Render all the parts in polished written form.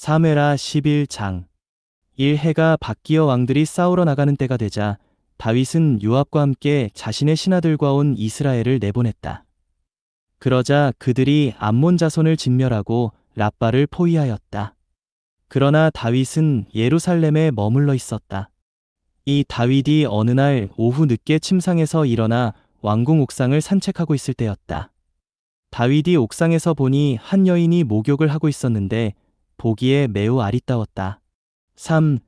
사무엘하 11장. 해가 바뀌어 왕들이 싸우러 나가는 때가 되자 다윗은 요압과 함께 자신의 신하들과 온 이스라엘을 내보냈다. 그러자 그들이 암몬 자손을 진멸하고 랍바를 포위하였다. 그러나 다윗은 예루살렘에 머물러 있었다. 이 다윗이 어느 날 오후 늦게 침상에서 일어나 왕궁 옥상을 산책하고 있을 때였다. 다윗이 옥상에서 보니 한 여인이 목욕을 하고 있었는데 보기에 매우 아리따웠다. 3.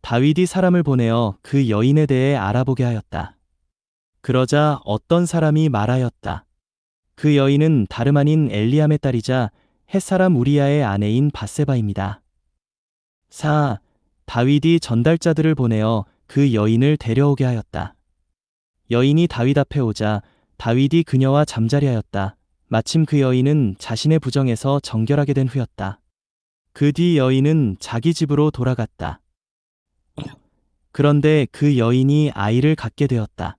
다윗이 사람을 보내어 그 여인에 대해 알아보게 하였다. 그러자 어떤 사람이 말하였다. 그 여인은 다름 아닌 엘리암의 딸이자 햇사람 우리야의 아내인 밧세바입니다. 4. 다윗이 전달자들을 보내어 그 여인을 데려오게 하였다. 여인이 다윗 앞에 오자 다윗이 그녀와 잠자리하였다. 마침 그 여인은 자신의 부정에서 정결하게 된 후였다. 그 뒤 여인은 자기 집으로 돌아갔다. 그런데 그 여인이 아이를 갖게 되었다.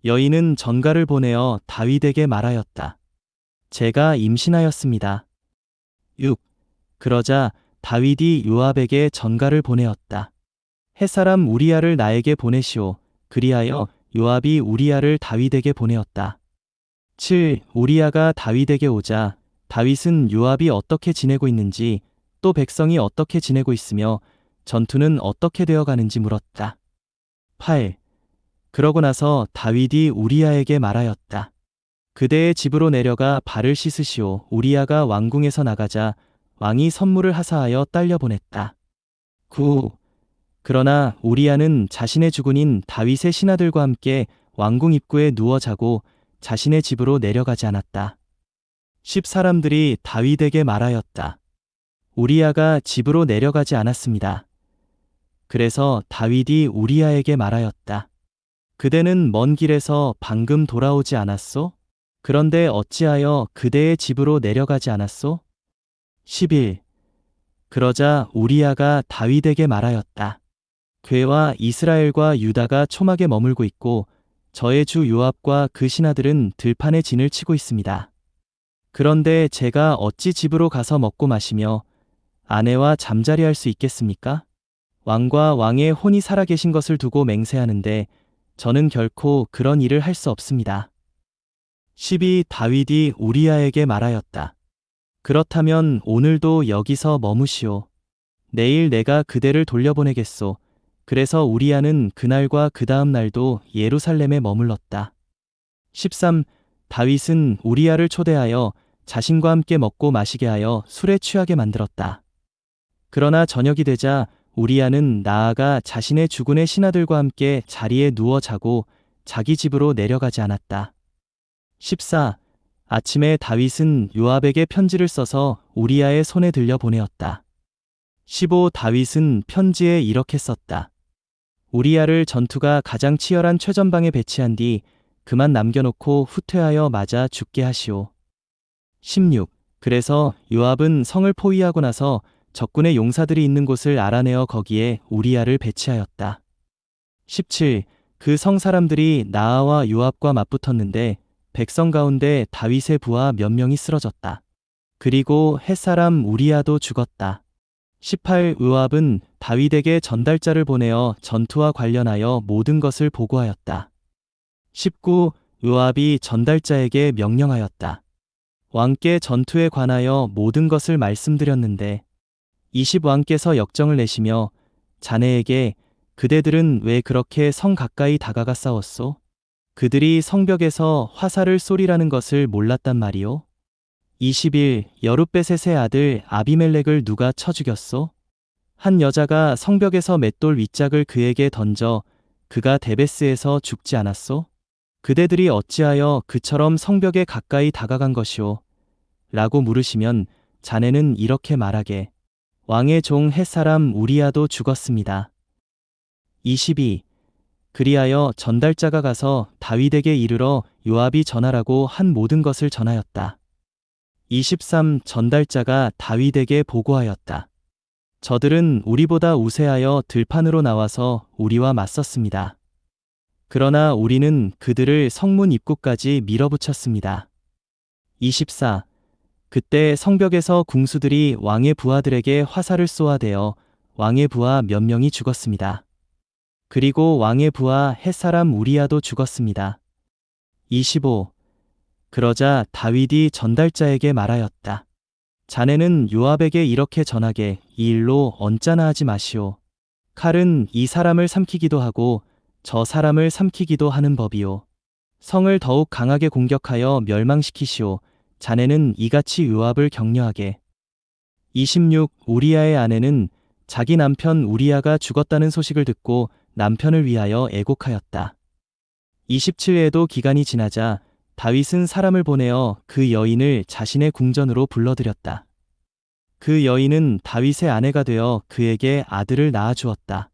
여인은 전가를 보내어 다윗에게 말하였다. 제가 임신하였습니다. 6. 그러자 다윗이 요압에게 전가를 보내었다. 햇사람 우리야를 나에게 보내시오. 그리하여 요압이 우리야를 다윗에게 보내었다. 7. 우리야가 다윗에게 오자 다윗은 요압이 어떻게 지내고 있는지 또 백성이 어떻게 지내고 있으며 전투는 어떻게 되어가는지 물었다. 8. 그러고 나서 다윗이 우리야에게 말하였다. 그대의 집으로 내려가 발을 씻으시오. 우리야가 왕궁에서 나가자 왕이 선물을 하사하여 딸려 보냈다. 9. 그러나 우리야는 자신의 주군인 다윗의 신하들과 함께 왕궁 입구에 누워 자고 자신의 집으로 내려가지 않았다. 10. 사람들이 다윗에게 말하였다. 우리야가 집으로 내려가지 않았습니다. 그래서 다윗이 우리야에게 말하였다. 그대는 먼 길에서 방금 돌아오지 않았소? 그런데 어찌하여 그대의 집으로 내려가지 않았소? 11. 그러자 우리야가 다윗에게 말하였다. 괴와 이스라엘과 유다가 초막에 머물고 있고 저의 주 요압과 그 신하들은 들판에 진을 치고 있습니다. 그런데 제가 어찌 집으로 가서 먹고 마시며 아내와 잠자리할 수 있겠습니까? 왕과 왕의 혼이 살아계신 것을 두고 맹세하는데 저는 결코 그런 일을 할 수 없습니다. 12. 다윗이 우리야에게 말하였다. 그렇다면 오늘도 여기서 머무시오. 내일 내가 그대를 돌려보내겠소. 그래서 우리야는 그날과 그 다음 날도 예루살렘에 머물렀다. 13. 다윗은 우리야를 초대하여 자신과 함께 먹고 마시게 하여 술에 취하게 만들었다. 그러나 저녁이 되자 우리야는 나아가 자신의 주군의 신하들과 함께 자리에 누워 자고 자기 집으로 내려가지 않았다. 14. 아침에 다윗은 요압에게 편지를 써서 우리야의 손에 들려 보내었다. 15. 다윗은 편지에 이렇게 썼다. 우리야를 전투가 가장 치열한 최전방에 배치한 뒤 그만 남겨놓고 후퇴하여 맞아 죽게 하시오. 16. 그래서 요압은 성을 포위하고 나서 적군의 용사들이 있는 곳을 알아내어 거기에 우리야를 배치하였다. 17. 그 성 사람들이 나아와 요압과 맞붙었는데 백성 가운데 다윗의 부하 몇 명이 쓰러졌다. 그리고 햇사람 우리야도 죽었다. 18. 요압은 다윗에게 전달자를 보내어 전투와 관련하여 모든 것을 보고하였다. 19. 요압이 전달자에게 명령하였다. 왕께 전투에 관하여 모든 것을 말씀드렸는데 20. 왕께서 역정을 내시며 자네에게 그대들은 왜 그렇게 성 가까이 다가가 싸웠소? 그들이 성벽에서 화살을 쏘리라는 것을 몰랐단 말이오? 21. 여룻베셋의 아들 아비멜렉을 누가 쳐 죽였소? 한 여자가 성벽에서 맷돌 윗짝을 그에게 던져 그가 데베스에서 죽지 않았소? 그대들이 어찌하여 그처럼 성벽에 가까이 다가간 것이오? 라고 물으시면 자네는 이렇게 말하게. 왕의 종 햇사람 우리야도 죽었습니다. 22. 그리하여 전달자가 가서 다윗에게 이르러 요압이 전하라고 한 모든 것을 전하였다. 23. 전달자가 다윗에게 보고하였다. 저들은 우리보다 우세하여 들판으로 나와서 우리와 맞섰습니다. 그러나 우리는 그들을 성문 입구까지 밀어붙였습니다. 24. 그때 성벽에서 궁수들이 왕의 부하들에게 화살을 쏘아대어 왕의 부하 몇 명이 죽었습니다. 그리고 왕의 부하 햇사람 우리야도 죽었습니다. 25. 그러자 다윗이 전달자에게 말하였다. 자네는 요압에게 이렇게 전하게 이 일로 언짢아 하지 마시오. 칼은 이 사람을 삼키기도 하고 저 사람을 삼키기도 하는 법이오. 성을 더욱 강하게 공격하여 멸망시키시오. 자네는 이같이 요압을 격려하게. 26. 우리야의 아내는 자기 남편 우리야가 죽었다는 소식을 듣고 남편을 위하여 애곡하였다. 27회에도 기간이 지나자 다윗은 사람을 보내어 그 여인을 자신의 궁전으로 불러들였다. 그 여인은 다윗의 아내가 되어 그에게 아들을 낳아주었다.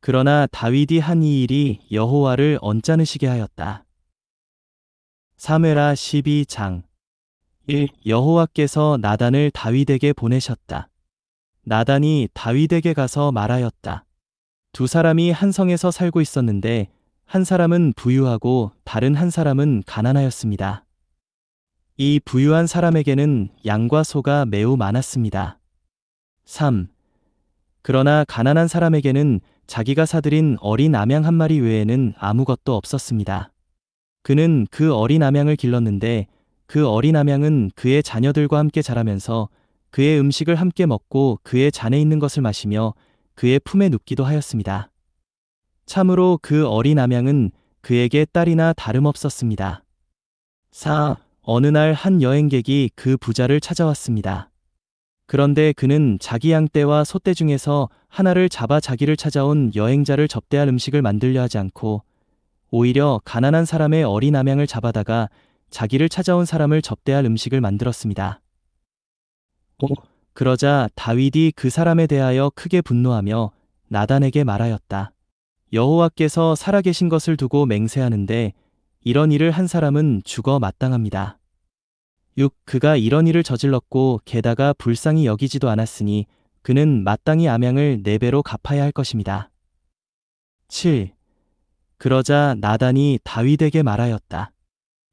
그러나 다윗이 한 이 일이 여호와를 언짢으시게 하였다. 사무엘하 12장 1. 여호와께서 나단을 다윗에게 보내셨다. 나단이 다윗에게 가서 말하였다. 두 사람이 한 성에서 살고 있었는데 한 사람은 부유하고 다른 한 사람은 가난하였습니다. 이 부유한 사람에게는 양과 소가 매우 많았습니다. 3. 그러나 가난한 사람에게는 자기가 사들인 어린 암양 한 마리 외에는 아무것도 없었습니다. 그는 그 어린 암양을 길렀는데 그 어린 암양은 그의 자녀들과 함께 자라면서 그의 음식을 함께 먹고 그의 잔에 있는 것을 마시며 그의 품에 눕기도 하였습니다. 참으로 그 어린 암양은 그에게 딸이나 다름없었습니다. 4. 어느 날 한 여행객이 그 부자를 찾아왔습니다. 그런데 그는 자기 양떼와 소떼 중에서 하나를 잡아 자기를 찾아온 여행자를 접대할 음식을 만들려 하지 않고 오히려 가난한 사람의 어린 암양을 잡아다가 자기를 찾아온 사람을 접대할 음식을 만들었습니다. 5. 그러자 다윗이 그 사람에 대하여 크게 분노하며 나단에게 말하였다. 여호와께서 살아계신 것을 두고 맹세하는데 이런 일을 한 사람은 죽어 마땅합니다. 6. 그가 이런 일을 저질렀고 게다가 불쌍히 여기지도 않았으니 그는 마땅히 암양을 4배로 갚아야 할 것입니다. 7. 그러자 나단이 다윗에게 말하였다.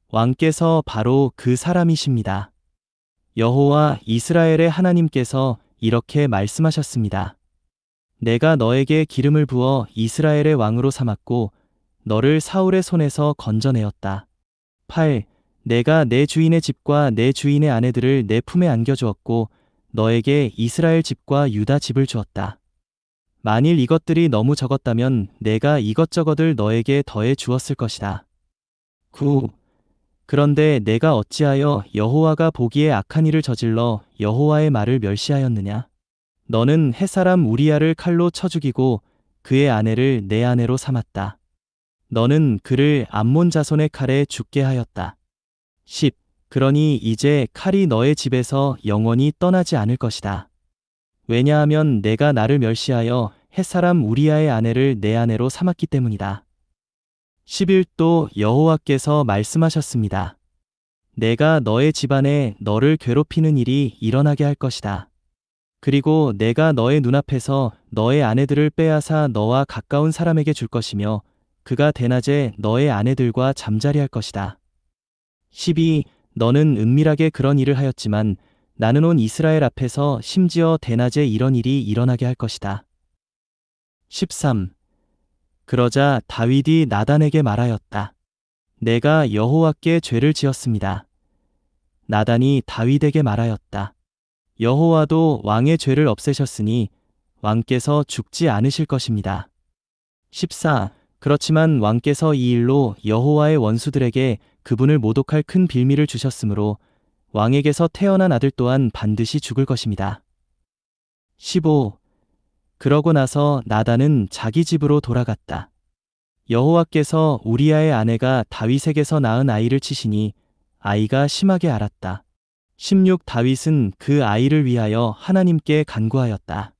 왕께서 바로 그 사람이십니다. 여호와 이스라엘의 하나님께서 이렇게 말씀하셨습니다. 내가 너에게 기름을 부어 이스라엘의 왕으로 삼았고 너를 사울의 손에서 건져내었다. 8. 내가 내 주인의 집과 내 주인의 아내들을 내 품에 안겨주었고 너에게 이스라엘 집과 유다 집을 주었다. 만일 이것들이 너무 적었다면 내가 이것저것을 너에게 더해 주었을 것이다. 9. 그런데 내가 어찌하여 여호와가 보기에 악한 일을 저질러 여호와의 말을 멸시하였느냐? 너는 햇사람 우리야를 칼로 쳐 죽이고 그의 아내를 내 아내로 삼았다. 너는 그를 암몬 자손의 칼에 죽게 하였다. 10. 그러니 이제 칼이 너의 집에서 영원히 떠나지 않을 것이다. 왜냐하면 내가 나를 멸시하여 햇사람 우리야의 아내를 내 아내로 삼았기 때문이다. 11또 여호와께서 말씀하셨습니다. 내가 너의 집안에 너를 괴롭히는 일이 일어나게 할 것이다. 그리고 내가 너의 눈앞에서 너의 아내들을 빼앗아 너와 가까운 사람에게 줄 것이며 그가 대낮에 너의 아내들과 잠자리할 것이다. 12. 너는 은밀하게 그런 일을 하였지만 나는 온 이스라엘 앞에서 심지어 대낮에 이런 일이 일어나게 할 것이다. 13. 그러자 다윗이 나단에게 말하였다. 내가 여호와께 죄를 지었습니다. 나단이 다윗에게 말하였다. 여호와도 왕의 죄를 없애셨으니 왕께서 죽지 않으실 것입니다. 14. 그렇지만 왕께서 이 일로 여호와의 원수들에게 그분을 모독할 큰 빌미를 주셨으므로 왕에게서 태어난 아들 또한 반드시 죽을 것입니다. 15. 그러고 나서 나단은 자기 집으로 돌아갔다. 여호와께서 우리야의 아내가 다윗에게서 낳은 아이를 치시니 아이가 심하게 앓았다. 16. 다윗은 그 아이를 위하여 하나님께 간구하였다.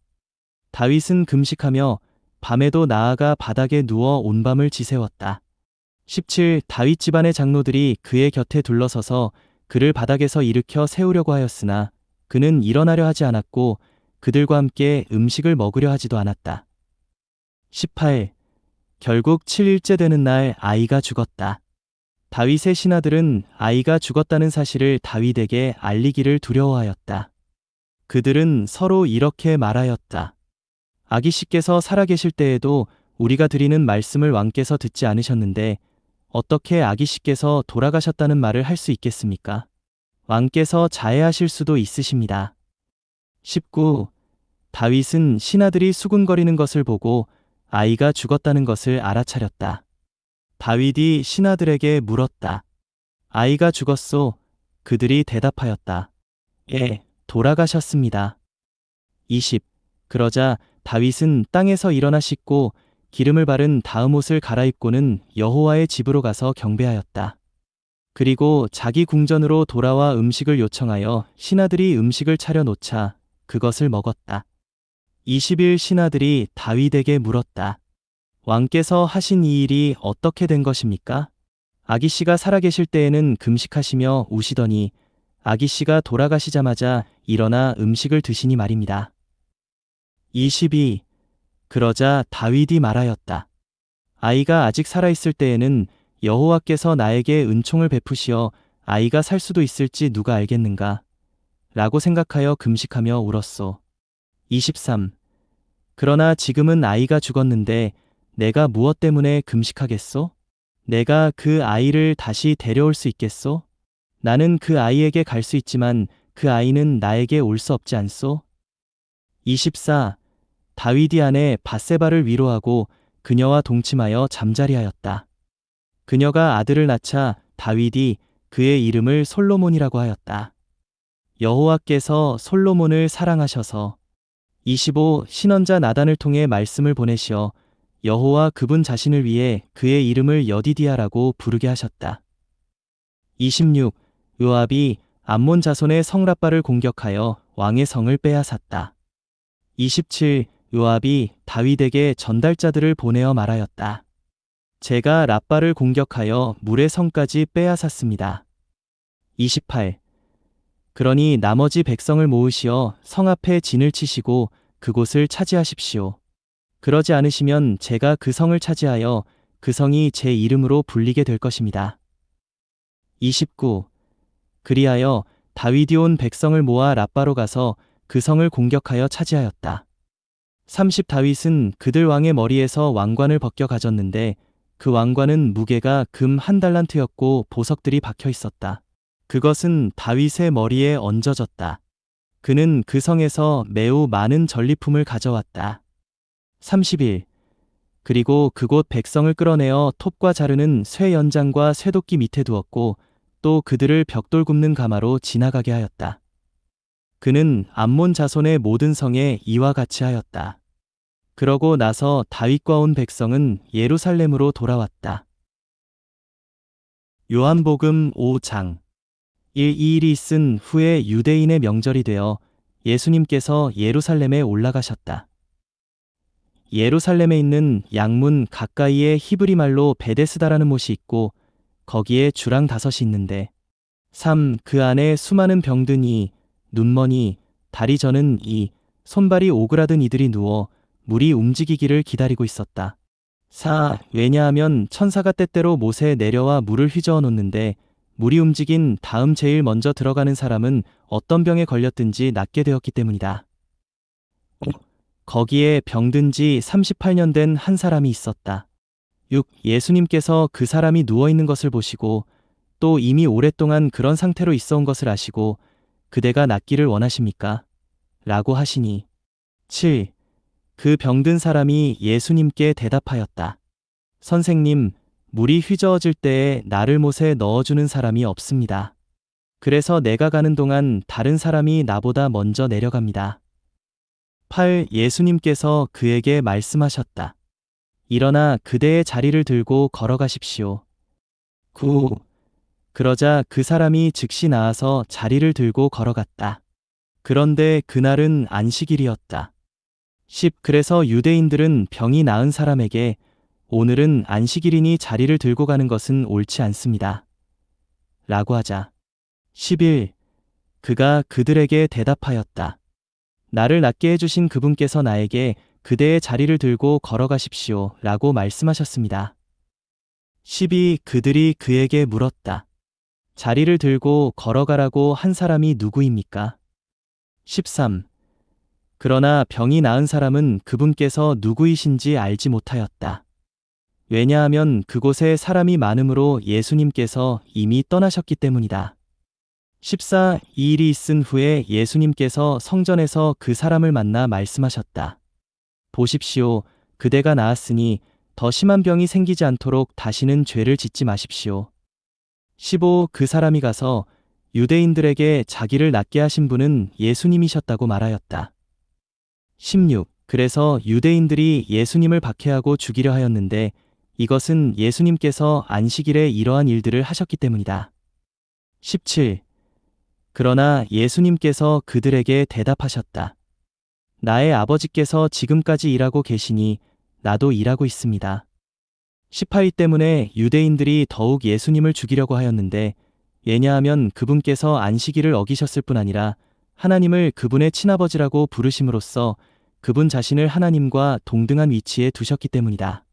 다윗은 금식하며 밤에도 나아가 바닥에 누워 온 밤을 지새웠다. 17. 다윗 집안의 장로들이 그의 곁에 둘러서서 그를 바닥에서 일으켜 세우려고 하였으나 그는 일어나려 하지 않았고 그들과 함께 음식을 먹으려 하지도 않았다. 18. 결국 7일째 되는 날 아이가 죽었다. 다윗의 신하들은 아이가 죽었다는 사실을 다윗에게 알리기를 두려워하였다. 그들은 서로 이렇게 말하였다. 아기씨께서 살아계실 때에도 우리가 드리는 말씀을 왕께서 듣지 않으셨는데 어떻게 아기씨께서 돌아가셨다는 말을 할 수 있겠습니까? 왕께서 자해하실 수도 있으십니다. 19. 다윗은 신하들이 수군거리는 것을 보고 아이가 죽었다는 것을 알아차렸다. 다윗이 신하들에게 물었다. 아이가 죽었소? 그들이 대답하였다. 예, 돌아가셨습니다. 20. 그러자 다윗은 땅에서 일어나 씻고 기름을 바른 다음 옷을 갈아입고는 여호와의 집으로 가서 경배하였다. 그리고 자기 궁전으로 돌아와 음식을 요청하여 신하들이 음식을 차려 놓자 그것을 먹었다. 20일 신하들이 다윗에게 물었다. 왕께서 하신 이 일이 어떻게 된 것입니까? 아기씨가 살아계실 때에는 금식하시며 우시더니 아기씨가 돌아가시자마자 일어나 음식을 드시니 말입니다. 22. 그러자 다윗이 말하였다. 아이가 아직 살아있을 때에는 여호와께서 나에게 은총을 베푸시어 아이가 살 수도 있을지 누가 알겠는가? 라고 생각하여 금식하며 울었소. 23. 그러나 지금은 아이가 죽었는데 내가 무엇 때문에 금식하겠소? 내가 그 아이를 다시 데려올 수 있겠소? 나는 그 아이에게 갈 수 있지만 그 아이는 나에게 올 수 없지 않소? 24. 다윗이 아내 밧세바를 위로하고 그녀와 동침하여 잠자리하였다. 그녀가 아들을 낳자 다윗이 그의 이름을 솔로몬이라고 하였다. 여호와께서 솔로몬을 사랑하셔서 25. 신언자 나단을 통해 말씀을 보내시어 여호와 그분 자신을 위해 그의 이름을 여디디아라고 부르게 하셨다. 26. 요압이 암몬 자손의 성 랍바를 공격하여 왕의 성을 빼앗았다. 27. 요압이 다윗에게 전달자들을 보내어 말하였다. 제가 랍바를 공격하여 물의 성까지 빼앗았습니다. 28. 그러니 나머지 백성을 모으시어 성 앞에 진을 치시고 그곳을 차지하십시오. 그러지 않으시면 제가 그 성을 차지하여 그 성이 제 이름으로 불리게 될 것입니다. 29. 그리하여 다윗이 온 백성을 모아 랍바로 가서 그 성을 공격하여 차지하였다. 30. 다윗은 그들 왕의 머리에서 왕관을 벗겨 가졌는데 그 왕관은 무게가 금 1달란트였고 보석들이 박혀 있었다. 그것은 다윗의 머리에 얹어졌다. 그는 그 성에서 매우 많은 전리품을 가져왔다. 31. 그리고 그곳 백성을 끌어내어 톱과 자르는 쇠 연장과 쇠도끼 밑에 두었고 또 그들을 벽돌 굽는 가마로 지나가게 하였다. 그는 암몬 자손의 모든 성에 이와 같이 하였다. 그러고 나서 다윗과 온 백성은 예루살렘으로 돌아왔다. 요한복음 5장 1. 이 일이 있은 후에 유대인의 명절이 되어 예수님께서 예루살렘에 올라가셨다. 예루살렘에 있는 양문 가까이에 히브리 말로 베데스다라는 못이 있고 거기에 주랑 5이 있는데 3. 그 안에 수많은 병든 이, 눈머니, 다리 저는 이, 손발이 오그라든 이들이 누워 물이 움직이기를 기다리고 있었다. 4. 왜냐하면 천사가 때때로 못에 내려와 물을 휘저어 놓는데 물이 움직인 다음 제일 먼저 들어가는 사람은 어떤 병에 걸렸든지 낫게 되었기 때문이다. 거기에 병든 지 38년 된 한 사람이 있었다. 6. 예수님께서 그 사람이 누워있는 것을 보시고 또 이미 오랫동안 그런 상태로 있어 온 것을 아시고 그대가 낫기를 원하십니까? 라고 하시니 7. 그 병든 사람이 예수님께 대답하였다. 선생님, 물이 휘저어질 때에 나를 못에 넣어주는 사람이 없습니다. 그래서 내가 가는 동안 다른 사람이 나보다 먼저 내려갑니다. 8. 예수님께서 그에게 말씀하셨다. 일어나 그대의 자리를 들고 걸어가십시오. 9. 그러자 그 사람이 즉시 나와서 자리를 들고 걸어갔다. 그런데 그날은 안식일이었다. 10. 그래서 유대인들은 병이 나은 사람에게 오늘은 안식일이니 자리를 들고 가는 것은 옳지 않습니다. 라고 하자. 11. 그가 그들에게 대답하였다. 나를 낫게 해주신 그분께서 나에게 그대의 자리를 들고 걸어가십시오. 라고 말씀하셨습니다. 12. 그들이 그에게 물었다. 자리를 들고 걸어가라고 한 사람이 누구입니까? 13. 그러나 병이 나은 사람은 그분께서 누구이신지 알지 못하였다. 왜냐하면 그곳에 사람이 많으므로 예수님께서 이미 떠나셨기 때문이다. 14. 이 일이 있은 후에 예수님께서 성전에서 그 사람을 만나 말씀하셨다. 보십시오. 그대가 나았으니 더 심한 병이 생기지 않도록 다시는 죄를 짓지 마십시오. 15. 그 사람이 가서 유대인들에게 자기를 낫게 하신 분은 예수님이셨다고 말하였다. 16. 그래서 유대인들이 예수님을 박해하고 죽이려 하였는데 이것은 예수님께서 안식일에 이러한 일들을 하셨기 때문이다. 17. 그러나 예수님께서 그들에게 대답하셨다. 나의 아버지께서 지금까지 일하고 계시니 나도 일하고 있습니다. 18일 때문에 유대인들이 더욱 예수님을 죽이려고 하였는데 왜냐하면 그분께서 안식일을 어기셨을 뿐 아니라 하나님을 그분의 친아버지라고 부르심으로써 그분 자신을 하나님과 동등한 위치에 두셨기 때문이다.